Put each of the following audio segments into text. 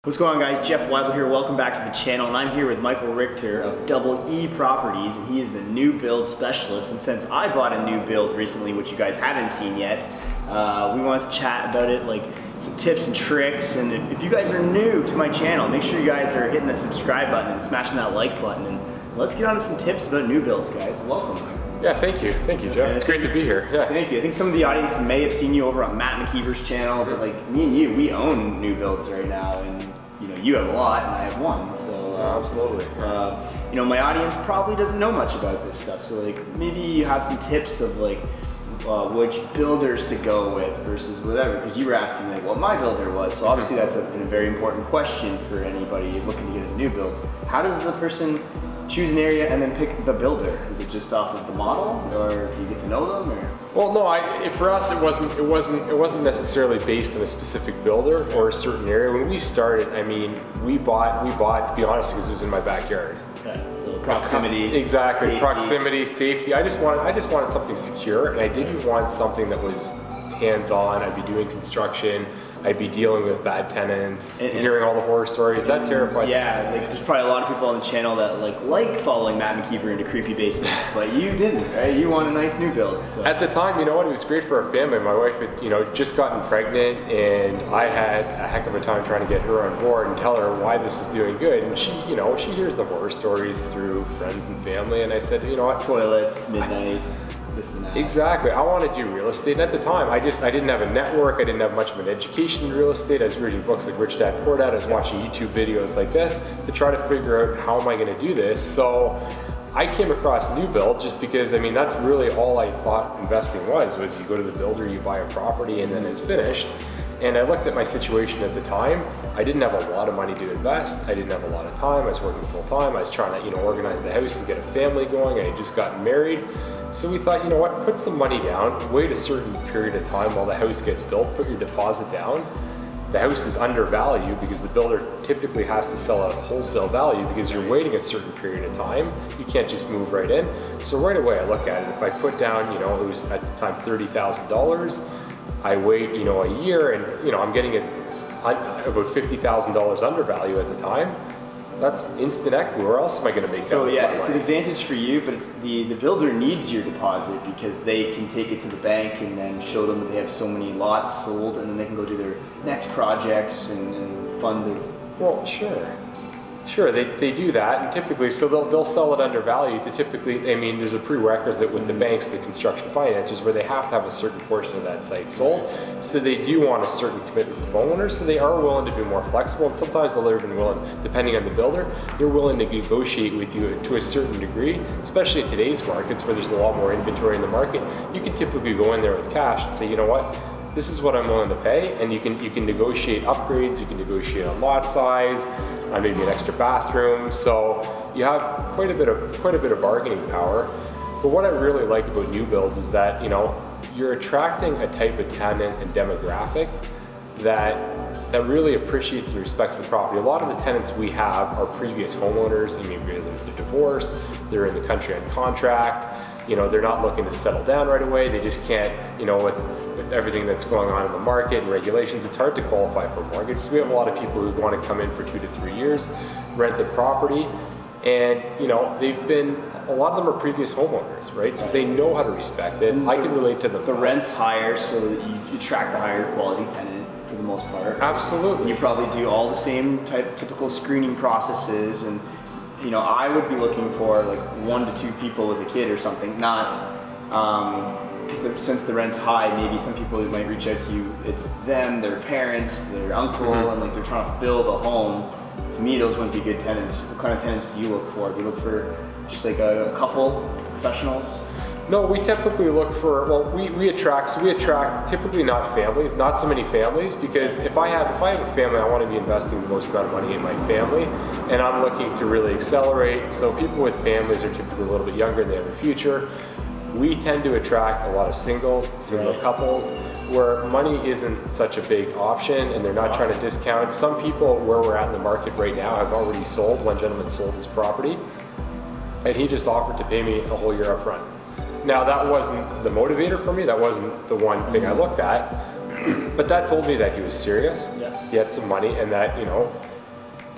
What's going on, guys? Jeff Weibel here. Welcome back to the channel, and I'm here with Michael Richter of Double E Properties, and he is the new build specialist. And since I bought a new build recently, which you guys haven't seen yet, we wanted to chat about it, like some tips and tricks. And if you guys are new to my channel, make sure you guys are hitting the subscribe button and smashing that like button. And let's get on to some tips about new builds, guys. Welcome. Yeah, thank you, Jeff. It's great to be here. Yeah. Thank you. I think some of the audience may have seen you over on Matt McKeever's channel, but like me and you, we own new builds right now, and you know, you have a lot and I have one. So absolutely. You know, my audience probably doesn't know much about this stuff, so like maybe you have some tips of like which builders to go with versus whatever, because you were asking like what my builder was. So obviously that's a very important question for anybody looking to get into new builds. How does the person choose an area and then pick the builder? Is it just off of the model, or do you get to know them? Or? Well, no. For us, it wasn't necessarily based on a specific builder or a certain area. When we started, I mean, we bought. To be honest, because it was in my backyard. Okay. So proximity. Exactly. Safety. Proximity, safety. I just wanted something secure, and I didn't want something that was hands-on. I'd be doing construction. I'd be dealing with bad tenants, and hearing all the horror stories. That terrified me. Yeah, like there's probably a lot of people on the channel that like following Matt McKeever into creepy basements, but you didn't, right? You want a nice new build. So. At the time, you know what, it was great for our family. My wife had, you know, just gotten pregnant, and I had a heck of a time trying to get her on board and tell her why this is doing good. And she, you know, she hears the horror stories through friends and family, and I said, you know what? Toilets, midnight. Exactly. I want to do real estate. And at the time, I didn't have a network. I didn't have much of an education in real estate. I was reading books like Rich Dad Poor Dad. I was watching YouTube videos like this to try to figure out how am I going to do this. So I came across new build just because, I mean, that's really all I thought investing was you go to the builder, you buy a property, and then it's finished. And I looked at my situation at the time. I didn't have a lot of money to invest. I didn't have a lot of time. I was working full time. I was trying to, you know, organize the house and get a family going. I had just gotten married. So we thought, you know what, put some money down, wait a certain period of time while the house gets built, put your deposit down. The house is undervalued because the builder typically has to sell at wholesale value because you're waiting a certain period of time. You can't just move right in. So right away I look at it. If I put down, you know, it was at the time $30,000, I wait, you know, a year, and you know, I'm getting it about $50,000 undervalue at the time. That's instant equity. Where else am I going to make that? So yeah, it's an advantage for you, but it's the builder needs your deposit because they can take it to the bank and then show them that they have so many lots sold, and then they can go do their next projects and fund their. Well, sure, they do that, and typically, so they'll sell it undervalued to typically, I mean, there's a prerequisite with the banks, the construction financiers, where they have to have a certain portion of that site sold. So they do want a certain commitment from homeowners, so they are willing to be more flexible, and sometimes they'll even willing, depending on the builder, they're willing to negotiate with you to a certain degree, especially in today's markets where there's a lot more inventory in the market. You can typically go in there with cash and say, you know what, this is what I'm willing to pay, and you can negotiate upgrades, you can negotiate on lot size, on maybe an extra bathroom. So you have quite a bit of bargaining power. But what I really like about new builds is that, you know, you're attracting a type of tenant and demographic that really appreciates and respects the property. A lot of the tenants we have are previous homeowners. I mean, they're divorced, they're in the country on contract. You know, they're not looking to settle down right away. They just can't, you know, with everything that's going on in the market and regulations, it's hard to qualify for a mortgage. So we have a lot of people who want to come in for 2 to 3 years, rent the property, and, you know, a lot of them are previous homeowners, right? So they know how to respect it. I can relate to them. The rent's higher, so that you attract a higher quality tenant for the most part. Absolutely. You probably do all the same typical screening processes, and you know, I would be looking for like 1 to 2 people with a kid or something, not, because since the rent's high, maybe some people who might reach out to you, it's them, their parents, their uncle, and like they're trying to build a home. To me, those wouldn't be good tenants. What kind of tenants do you look for? Do you look for just like a couple professionals? No, we typically look for, well, we attract typically not families, not so many families, because if I have a family, I want to be investing the most amount of money in my family, and I'm looking to really accelerate. So people with families are typically a little bit younger and they have a future. We tend to attract a lot of single couples where money isn't such a big option and they're not trying to discount. Some people where we're at in the market right now have already sold. One gentleman sold his property and he just offered to pay me a whole year up front. Now that wasn't the motivator for me, that wasn't the one thing I looked at, but that told me that he was serious, he had some money, and that, you know,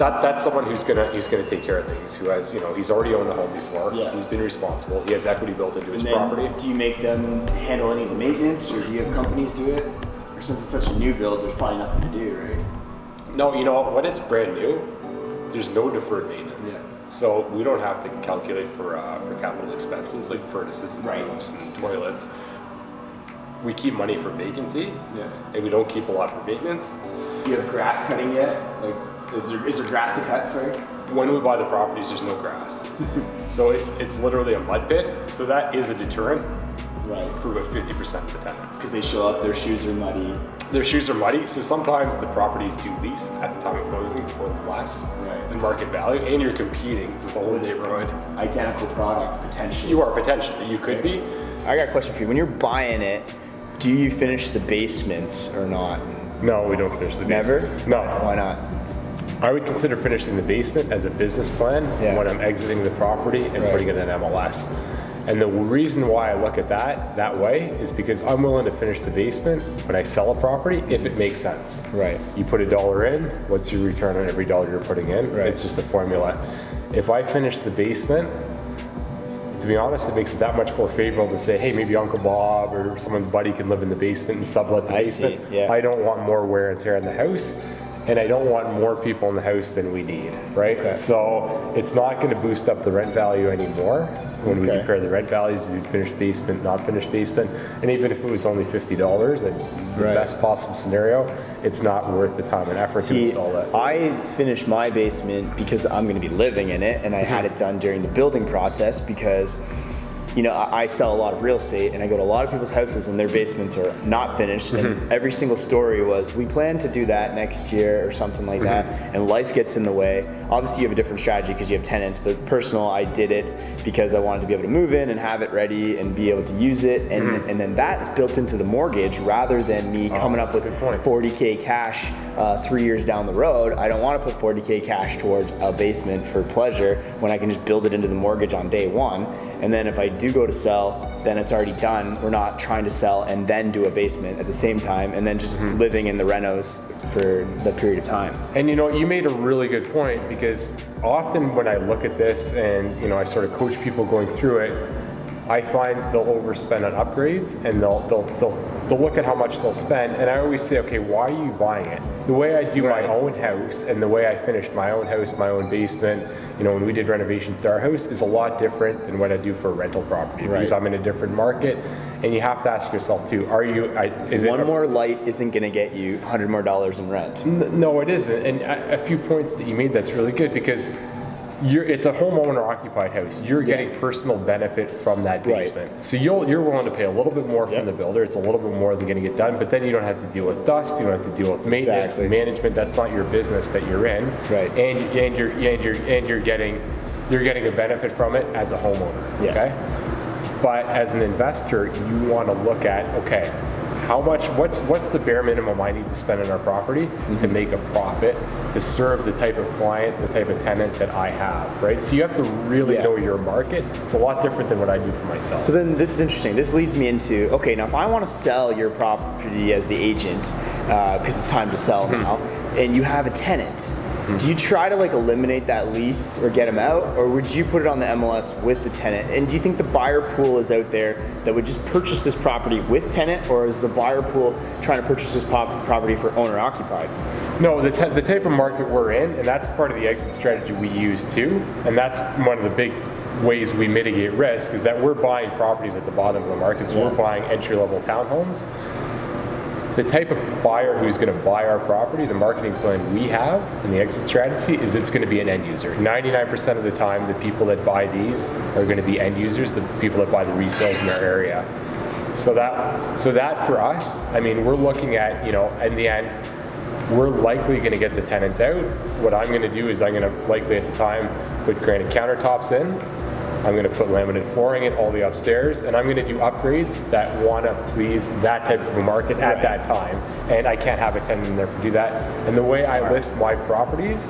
That's someone who's gonna take care of things. Who has, he's already owned the home before. Yeah. He's been responsible. He has equity built into his And then, property. do you make them handle any of the maintenance, or do you have companies do it? Or since it's such a new build, there's probably nothing to do, right? No, when it's brand new, there's no deferred maintenance. Yeah. So we don't have to calculate for capital expenses like furnaces and Right. roofs and toilets. We keep money for vacancy, Yeah. and we don't keep a lot for maintenance. Do you have grass cutting yet? Like, is there grass to cut? Sorry. When we buy the properties, there's no grass. So it's literally a mud pit. So that is a deterrent Right. for about 50% of the tenants. Because they show up, their shoes are muddy. Their shoes are muddy, so sometimes the properties do lease at the time of closing for less Right. than market value, and you're competing with the whole neighborhood. Identical product, potentially. You are potentially, you could be. I got a question for you. When you're buying it, do you finish the basements or not? No, we don't finish the basement. Never? No. Why not? I would consider finishing the basement as a business plan Yeah. when I'm exiting the property and Right. putting it in MLS. And the reason why I look at that way is because I'm willing to finish the basement when I sell a property if it makes sense. Right. You put $1 in, what's your return on every dollar you're putting in? Right. It's just a formula. If I finish the basement, to be honest, it makes it that much more favorable to say, hey, maybe Uncle Bob or someone's buddy can live in the basement and sublet the I see, basement. yeah. I don't want more wear and tear in the house, and I don't want more people in the house than we need, right? Okay. So it's not going to boost up the rent value anymore. When we Okay. compare the rent values, we'd finished basement, not finished basement, and even if it was only $50, the Right. best possible scenario, it's not worth the time and effort to See, install that. I finished my basement because I'm going to be living in it, and I had it done during the building process because, I sell a lot of real estate, and I go to a lot of people's houses, and their basements are not finished, and every single story was, we plan to do that next year or something like that, and life gets in the way. Obviously, you have a different strategy because you have tenants, but personal, I did it because I wanted to be able to move in and have it ready and be able to use it, and then that is built into the mortgage rather than me coming up that's with a good point. 40K cash 3 years down the road. I don't want to put 40K cash towards a basement for pleasure when I can just build it into the mortgage on day one. And then if I do go to sell, then it's already done. We're not trying to sell and then do a basement at the same time and then just living in the renos for the period of time. And you made a really good point, because often when I look at this and I sort of coach people going through it, I find they'll overspend on upgrades, and they'll look at how much they'll spend, and I always say, okay, why are you buying it? The way I do my own house and the way I finished my own house, my own basement, when we did renovations to our house, is a lot different than what I do for a rental property, because I'm in a different market, and you have to ask yourself too, One more light isn't going to get you $100 more in rent. No, it isn't. And a few points that you made, that's really good, because it's a homeowner occupied house. You're getting personal benefit from that basement. So you're willing to pay a little bit more from the builder. It's a little bit more than getting it done, but then you don't have to deal with dust. You don't have to deal with maintenance and management. That's not your business that you're in. Right. And you're getting a benefit from it as a homeowner. Yeah. Okay. But as an investor, you want to look at, okay, how much, what's the bare minimum I need to spend on our property to make a profit, to serve the type of client, the type of tenant that I have, right? So you have to really know your market. It's a lot different than what I do for myself. So then this is interesting. This leads me into, okay, now if I want to sell your property as the agent, because it's time to sell now, and you have a tenant, do you try to eliminate that lease or get them out, or would you put it on the MLS with the tenant? And do you think the buyer pool is out there that would just purchase this property with tenant, or is the buyer pool trying to purchase this property for owner occupied? No, the type of market we're in, and that's part of the exit strategy we use too, and that's one of the big ways we mitigate risk, is that we're buying properties at the bottom of the market, so we're buying entry-level townhomes. The type of buyer who's going to buy our property, the marketing plan we have and the exit strategy is it's going to be an end user. 99% of the time, the people that buy these are going to be end users, the people that buy the resales in our area. So that for us, we're looking at, in the end, we're likely going to get the tenants out. What I'm going to do is I'm going to likely at the time put granite countertops in. I'm going to put laminate flooring in all the upstairs, and I'm going to do upgrades that want to please that type of a market at that time. And I can't have a tenant in there to do that. And the way I list my properties,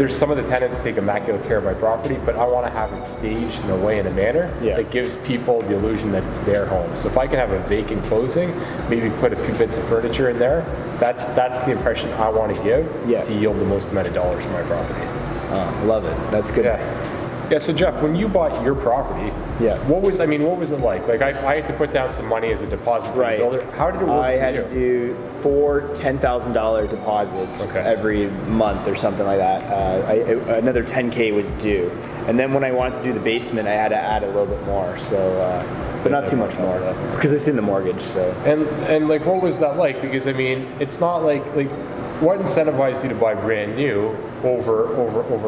there's some of the tenants take immaculate care of my property, but I want to have it staged in a way, in a manner that gives people the illusion that it's their home. So if I can have a vacant closing, maybe put a few bits of furniture in there, that's the impression I want to give to yield the most amount of dollars for my property. Love it. That's good. Yeah, so Jeff, when you bought your property, what was it like? Like I had to put down some money as a deposit for the builder. How did it work I for had you? to do 4 $10,000 deposits every month or something like that. Another 10K was due. And then when I wanted to do the basement, I had to add a little bit more. So, but not too much more because it's in the mortgage. So. And like, what was that like? Because I mean, it's not like what incentivized you to buy brand new over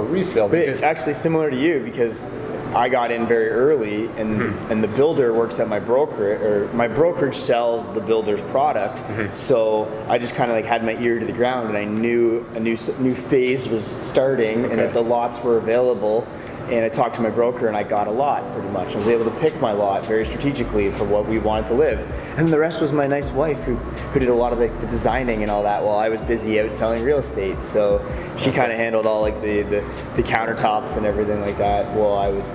resale? But it's actually similar to you because I got in very early, and the builder works at my broker, or my brokerage sells the builder's product. So I just kind of like had my ear to the ground, and I knew a new phase was starting, and that the lots were available. And I talked to my broker, and I got a lot pretty much. I was able to pick my lot very strategically for what we wanted to live. And the rest was my nice wife who did a lot of the designing and all that while I was busy out selling real estate. So she kind of handled all like the countertops and everything like that while I was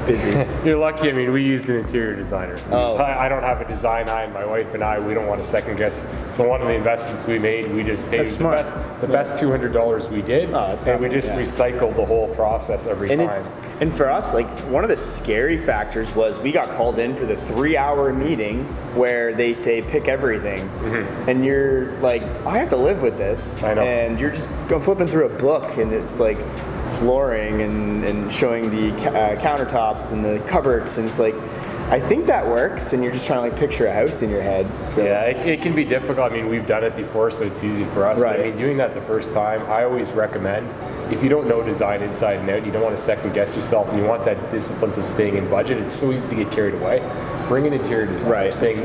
busy. You're lucky. I mean, we used an interior designer. I don't have a design eye, and my wife and we don't want to second guess. So one of the investments we made, we just paid the best $200 we did, and we just recycled the whole process every time. And for us, like one of the scary factors was we got called in for the 3-hour meeting where they say pick everything, and you're like, I have to live with this. I know. And you're just going flipping through a book, and it's like flooring and showing the countertops and the cupboards, and it's like, I think that works, and you're just trying to like picture a house in your head. So. Yeah, it can be difficult. I mean, we've done it before, so it's easy for us. Right. But I mean, doing that the first time, I always recommend, if you don't know design inside and out, you don't want to second guess yourself, and you want that disciplines of staying in budget, it's so easy to get carried away. Bring an interior designer saying,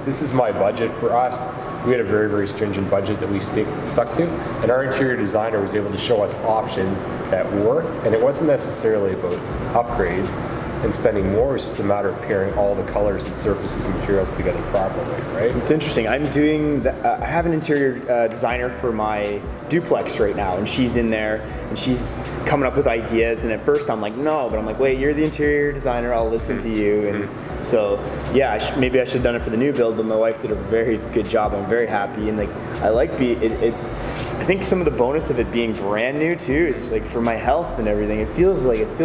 this is my budget. For us, we had a very, very stringent budget that we stuck to, and our interior designer was able to show us options that worked, and it wasn't necessarily about upgrades and spending more. It's just a matter of pairing all the colors and surfaces and materials together properly, right? It's interesting. I have an interior designer for my duplex right now, and she's in there, and she's coming up with ideas. And at first, I'm like, no, but I'm like, wait, you're the interior designer. I'll listen to you. And so, yeah, maybe I should have done it for the new build, but my wife did a very good job. I'm very happy, and like, I like I think some of the bonus of it being brand new too is like for my health and everything. It feels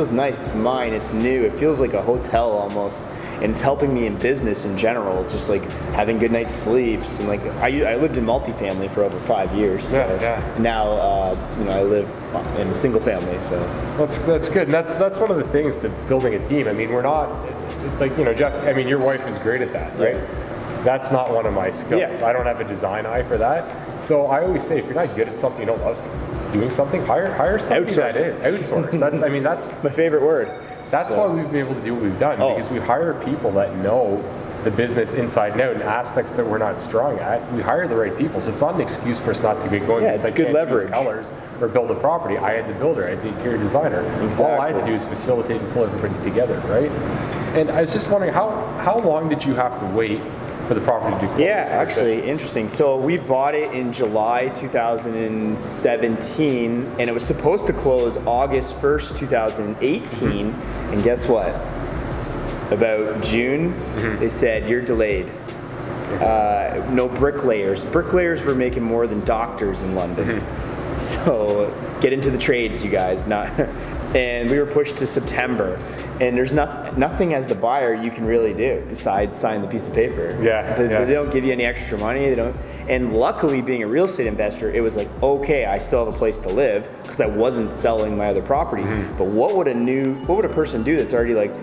nice. It's mine. It's new. It feels like a hotel almost, and it's helping me in business in general. Just like having good night's sleeps, and like I lived in multifamily for over 5 years. So now I live in a single family. So that's good. And that's one of the things to building a team. I mean, we're not. It's like Jeff. I mean, your wife is great at that, right? That's not one of my skills. I don't have a design eye for that. So I always say, if you're not good at something, you don't love doing something, hire something that is. Outsource. That's my favorite word. That's why we've been able to do what we've done, because we hire people that know the business inside and out, and aspects that we're not strong at. We hire the right people, so it's not an excuse for us not to get going. Yeah, it's good leverage. Colors or build a property. I had the builder, I had the interior designer. Exactly. All I had to do is facilitate and pull everybody together, right? And I was just wondering, how long did you have to wait for the property to close? Yeah, actually, interesting. So we bought it in July 2017, and it was supposed to close August 1st, 2018. And guess what? About June, they said, you're delayed. No bricklayers. Bricklayers were making more than doctors in London. So get into the trades, you guys. And we were pushed to September. And there's nothing as the buyer you can really do besides sign the piece of paper. They don't give you any extra money. They don't. And luckily, being a real estate investor, it was like, okay, I still have a place to live because I wasn't selling my other property. But what would a person do that's already like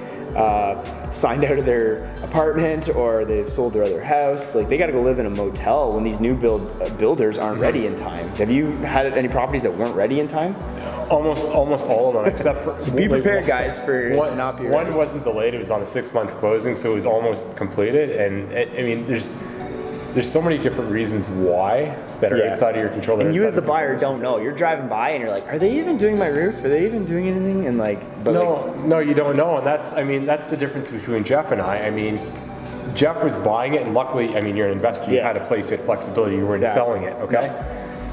signed out of their apartment, or they've sold their other house? Like, they got to go live in a motel when these new builders aren't ready in time. Have you had any properties that weren't ready in time? Almost all of them, except for. So be prepared, guys, for it to not be ready. One wasn't delayed; it was on a 6-month closing, so it was almost completed. And I mean, there's so many different reasons why that are outside of your control. And you as the buyer don't know. You're driving by and you're like, are they even doing my roof? Are they even doing anything? And like, no, you don't know. And that's the difference between Jeff and I. I mean, Jeff was buying it, and luckily, I mean, you're an investor. You had a place, you had flexibility. You weren't selling it, okay?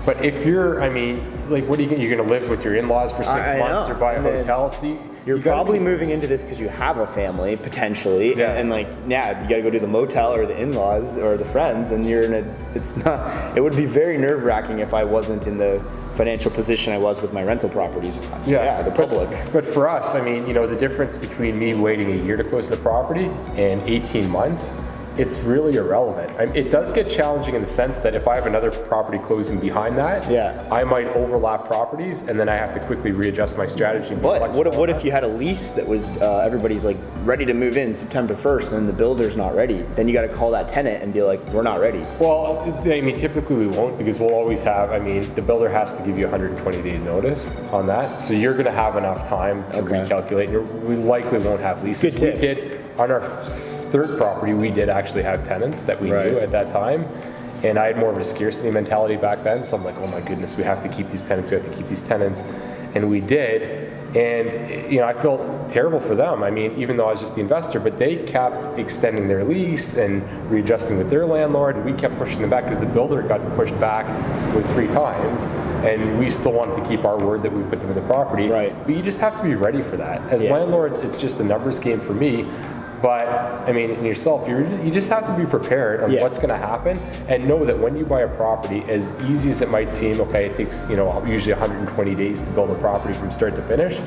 But if you're, I mean, like, what are you going to live with your in-laws for 6 months know. or buy a And then hotel? See, You're you gotta probably be- moving into this because you have a family potentially, Yeah. and like, yeah, you got to go to the motel or the in-laws or the friends, and you're in a. It's not. It would be very nerve-wracking if I wasn't in the financial position I was with my rental properties. So, yeah, the public. But for us, I mean, you know, the difference between me waiting a year to close the property and 18 months, it's really irrelevant. I mean, it does get challenging in the sense that if I have another property closing behind that, Yeah. I might overlap properties, and then I have to quickly readjust my strategy. And be But flexible what on if you had a lease that was everybody's like ready to move in September 1st, and then the builder's not ready? Then you got to call that tenant and be like, we're not ready. Well, I mean, typically we won't, because we'll always have, I mean, the builder has to give you 120 days notice on that. So you're gonna have enough time to Okay. recalculate. We likely won't have leases. Good tips. We did, on our third property, we did actually have tenants that we Right. knew at that time. And I had more of a scarcity mentality back then. So I'm like, oh my goodness, we have to keep these tenants, we have to keep these tenants. And we did. And, you know, I felt terrible for them. I mean, even though I was just the investor, but they kept extending their lease and readjusting with their landlord. And we kept pushing them back because the builder got pushed back with 3 times. And we still wanted to keep our word that we put them in the property. Right. But you just have to be ready for that. As Yeah. landlords, it's just a numbers game for me. But I mean, in yourself, you just have to be prepared on Yeah. what's going to happen, and know that when you buy a property, as easy as it might seem, okay, it takes, you know, usually 120 days to build a property from start to finish.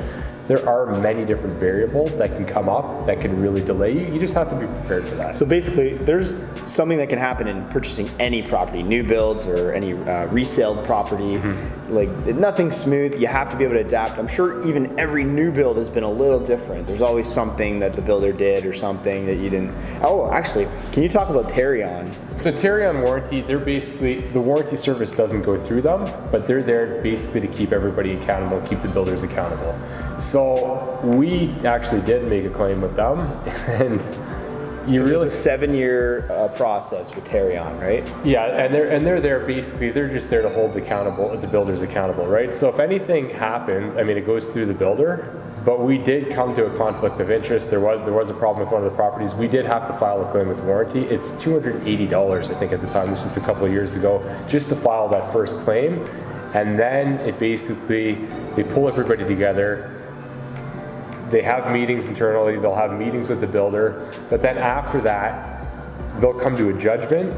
There are many different variables that can come up that can really delay you. You just have to be prepared for that. So basically, there's something that can happen in purchasing any property, new builds or any resale property. Like, nothing's smooth. You have to be able to adapt. I'm sure even every new build has been a little different. There's always something that the builder did or something that you didn't. Oh, actually, can you talk about Terrion? So Terrion Warranty, they're basically, the warranty service doesn't go through them, but they're there basically to keep everybody accountable, keep the builders accountable. So we actually did make a claim with them, and you really, It's a 7-year process with Terrion, right? yeah, and they're there basically, they're just there to hold the builders accountable, right? So if anything happens, I mean, it goes through the builder, but we did come to a conflict of interest. There was a problem with one of the properties. We did have to file a claim with warranty. It's $280, I think, at the time. This is a couple of years ago, just to file that first claim. And then it basically, they pull everybody together. They have meetings internally, they'll have meetings with the builder, but then after that, they'll come to a judgment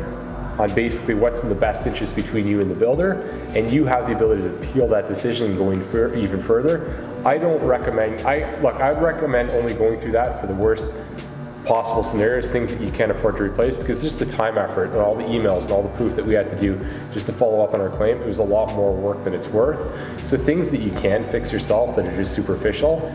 on basically what's in the best interest between you and the builder, and you have the ability to appeal that decision going even further. I don't recommend, I'd recommend only going through that for the worst possible scenarios, things that you can't afford to replace, because just the time effort and all the emails and all the proof that we had to do just to follow up on our claim, it was a lot more work than it's worth. So things that you can fix yourself that are just superficial,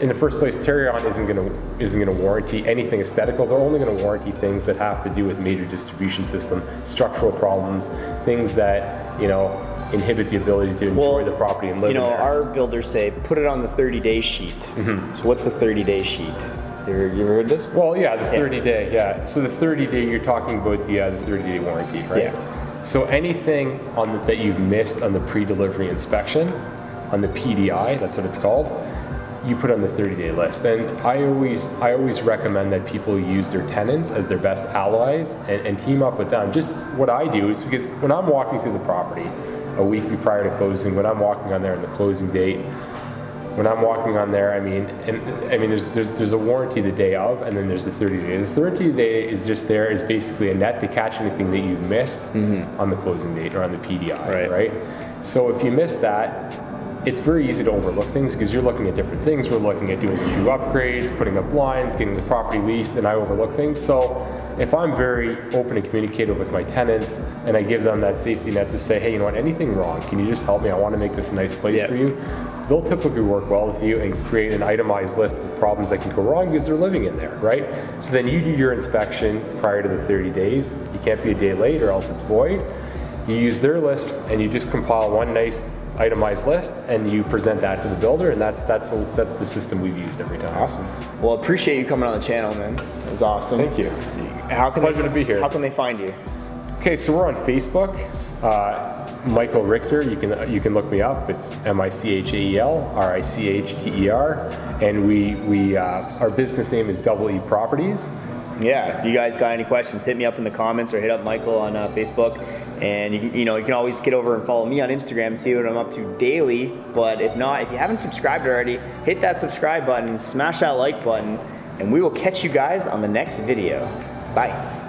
in the first place, Terrion isn't gonna warranty anything aesthetical. They're only gonna warranty things that have to do with major distribution system, structural problems, things that, you know, inhibit the ability to enjoy the property and live You know, in there. our builders say, put it on the 30-day sheet. So what's the 30-day sheet? You ever heard this? Well, yeah, the 30-day, yeah. So the 30-day, you're talking about the 30-day warranty, right? Yeah. So anything that you've missed on the pre-delivery inspection, on the PDI, that's what it's called, you put on the 30-day list. And I always recommend that people use their tenants as their best allies and team up with them. Just what I do is, because when I'm walking through the property a week prior to closing, when I'm walking on there on the closing date, when I'm walking on there, I mean, there's a warranty the day of, and then there's the 30-day. The 30-day is just there is basically a net to catch anything that you've missed on the closing date or on the PDI, right? So if you miss that, it's very easy to overlook things because you're looking at different things. We're looking at doing a few upgrades, putting up blinds, getting the property leased, and I overlook things. So if I'm very open and communicative with my tenants and I give them that safety net to say, hey, you know what, anything wrong, can you just help me? I want to make this a nice place for you. They'll typically work well with you and create an itemized list of problems that can go wrong because they're living in there, right? So then you do your inspection prior to the 30 days. You can't be a day late or else it's void. You use their list and you just compile one nice itemized list and you present that to the builder, and that's the system we've used every time. Awesome. Well, appreciate you coming on the channel, man. It was awesome. Thank you. How can Pleasure to be here. How can they find you? Okay, so we're on Facebook. Michael Richter, you can look me up. It's MICHAEL RICHTER, and we our business name is EE Properties. Yeah, if you guys got any questions, hit me up in the comments or hit up Michael on Facebook. And you can always get over and follow me on Instagram and see what I'm up to daily. But if not, if you haven't subscribed already, hit that subscribe button, smash that like button, and we will catch you guys on the next video. Bye.